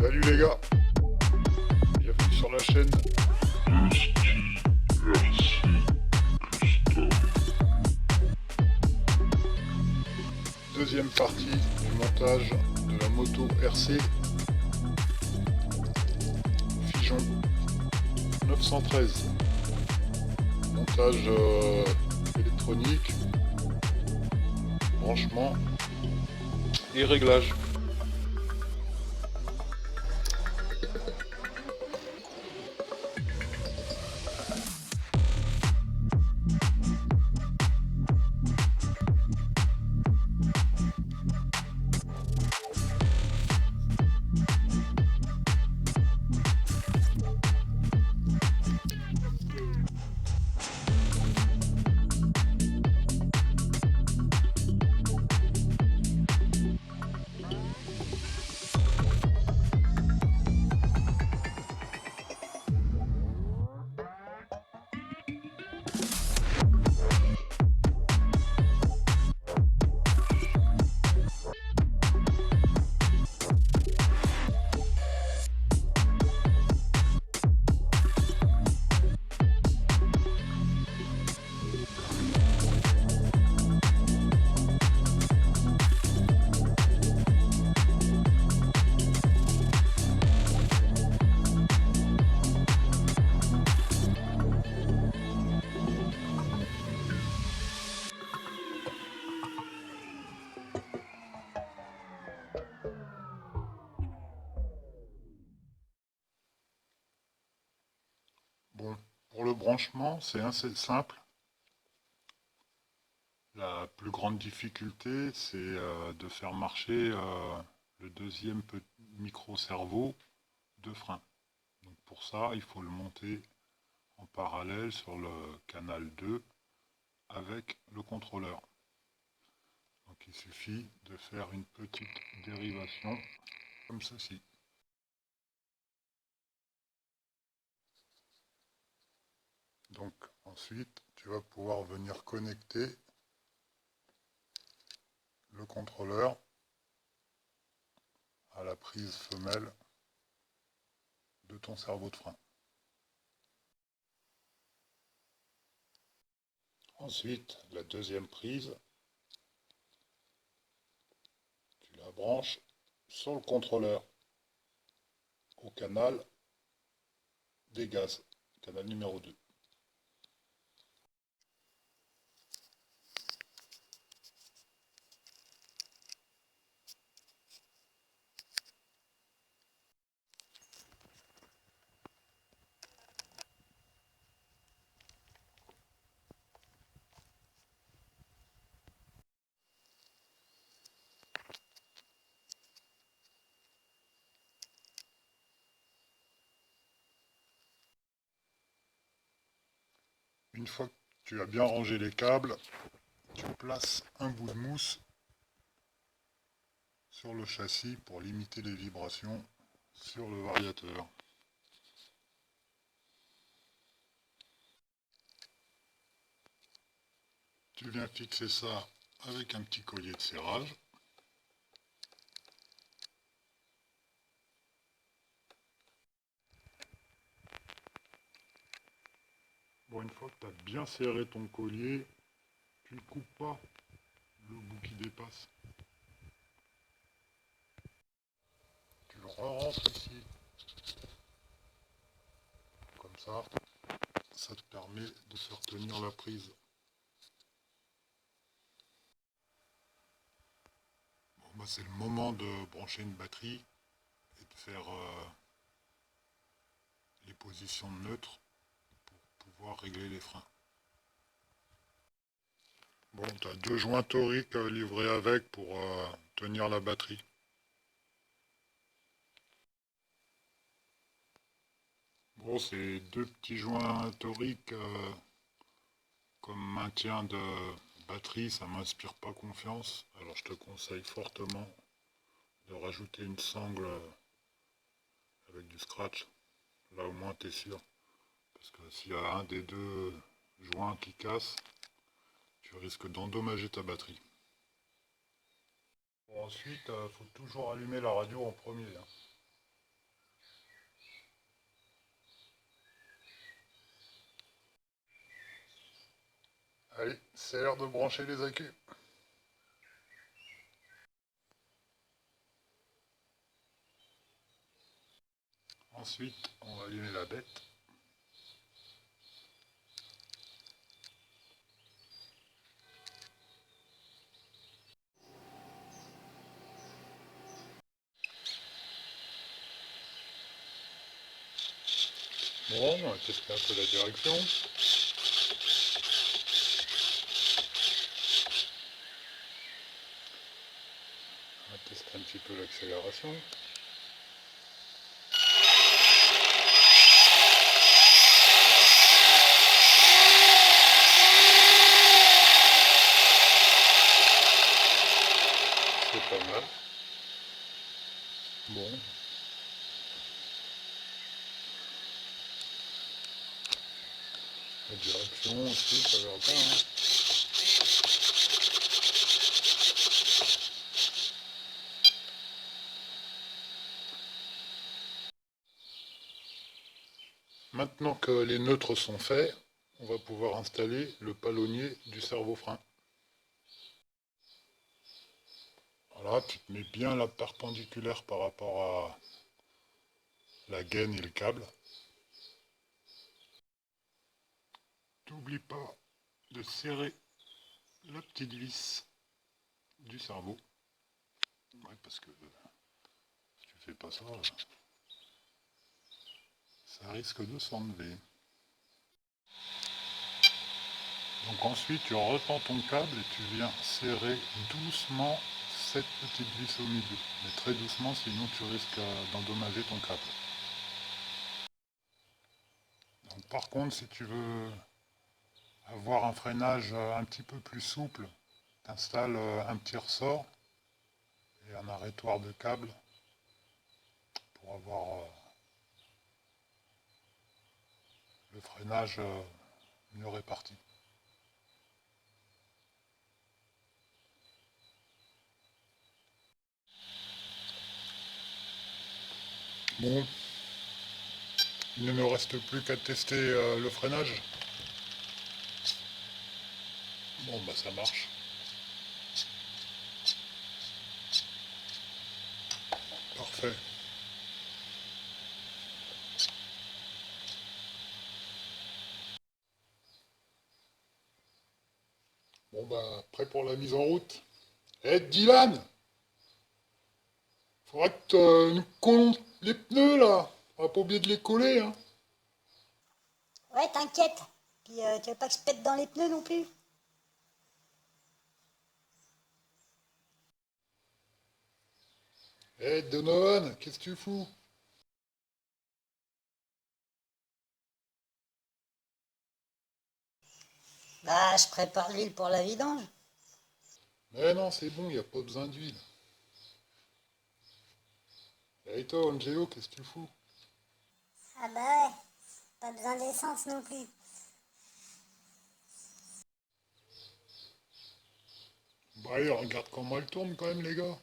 Salut les gars, bienvenue sur la chaîne. Deuxième partie du montage de la moto RC Figeon 913. Montage électronique, branchement et réglage. Bon, pour le branchement, c'est assez simple. La plus grande difficulté, c'est de faire marcher le deuxième micro-cerveau de frein. Donc pour ça, il faut le monter en parallèle sur le canal 2 avec le contrôleur. Donc il suffit de faire une petite dérivation comme ceci. Donc ensuite, tu vas pouvoir venir connecter le contrôleur à la prise femelle de ton cerveau de frein. Ensuite, la deuxième prise, tu la branches sur le contrôleur au canal des gaz, canal numéro 2. Une fois que tu as bien rangé les câbles, tu places un bout de mousse sur le châssis pour limiter les vibrations sur le variateur. Tu viens fixer ça avec un petit collier de serrage. Bon, une fois que tu as bien serré ton collier, tu ne coupes pas le bout qui dépasse. Tu le rentres ici. Comme ça te permet de faire tenir la prise. Bon, bah, c'est le moment de brancher une batterie et de faire les position neutre pour pouvoir régler les freins. Bon, tu as deux joints toriques livrés avec pour tenir la batterie. Bon, c'est deux petits joints toriques comme maintien de batterie, ça m'inspire pas confiance. Alors je te conseille fortement de rajouter une sangle avec du scratch. Là au moins tu es sûr. Parce que s'il y a un des deux joints qui casse, tu risques d'endommager ta batterie. Bon, ensuite, il faut toujours allumer la radio en premier. Hein. Allez, c'est l'heure de brancher les accus. Ensuite, on va allumer la bête. Bon, on va tester un peu la direction. On va tester un petit peu l'accélération. C'est pas mal. Bon. La direction aussi, ça va bien. Hein. Maintenant que les neutres sont faits, on va pouvoir installer le palonnier du servo-frein. Voilà, tu te mets bien la perpendiculaire par rapport à la gaine et le câble. N'oublie pas de serrer la petite vis du cerveau. Ouais, parce que si tu fais pas ça, ça risque de s'enlever. Donc ensuite, tu retends ton câble et tu viens serrer doucement cette petite vis au milieu. Mais très doucement, sinon tu risques d'endommager ton câble. Donc, par contre, si tu veux avoir un freinage un petit peu plus souple, tu installes un petit ressort et un arrêtoir de câble pour avoir le freinage mieux réparti. Bon, il ne me reste plus qu'à tester le freinage. Bon, bah ça marche. Parfait. Bon, bah, prêt pour la mise en route. Eh, Dylan! Faudra que nous collons les pneus, là. On va pas oublier de les coller, hein. Ouais, t'inquiète. Puis tu veux pas que je pète dans les pneus non plus? Eh, Donovan, qu'est-ce que tu fous? Bah, je prépare l'huile pour la vidange. Mais non, c'est bon, il n'y a pas besoin d'huile. Et toi, Angelo, qu'est-ce que tu fous? Ah bah ouais, pas besoin d'essence non plus. Bah, allez, regarde comment elle tourne quand même, les gars.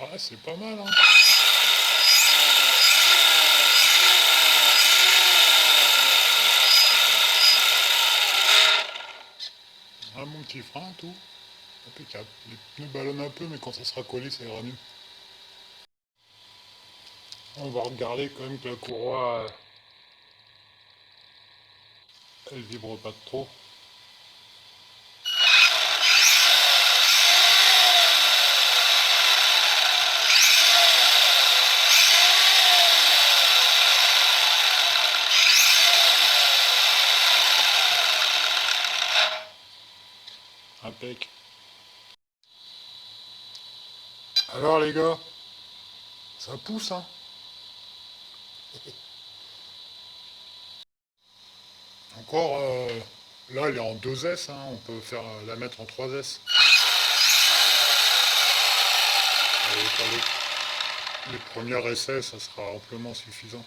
Ouais, c'est pas mal, hein. petit frein, tout. Impeccable. Les pneus ballonnent un peu, mais quand ça sera collé, ça ira mieux. On va regarder quand même que la courroie, elle vibre pas de trop. Impec. Alors les gars, ça pousse, hein? Encore, là, elle est en 2S, hein, on peut faire la mettre en 3S. Pour les premières essais, ça sera amplement suffisant.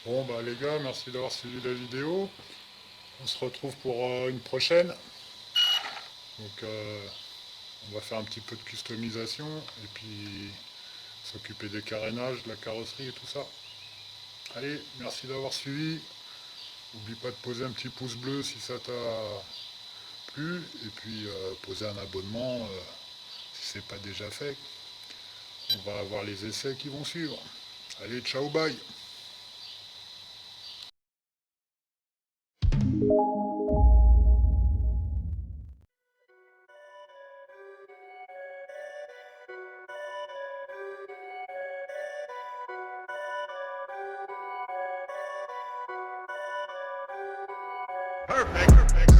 Bon bah les gars, merci d'avoir suivi la vidéo. On se retrouve pour une prochaine. Donc on va faire un petit peu de customisation et puis s'occuper des carénages, de la carrosserie et tout ça. Allez, merci d'avoir suivi. N'oublie pas de poser un petit pouce bleu si ça t'a plu. Et puis poser un abonnement si c'est pas déjà fait. On va avoir les essais qui vont suivre. Allez, ciao, bye. Perfect.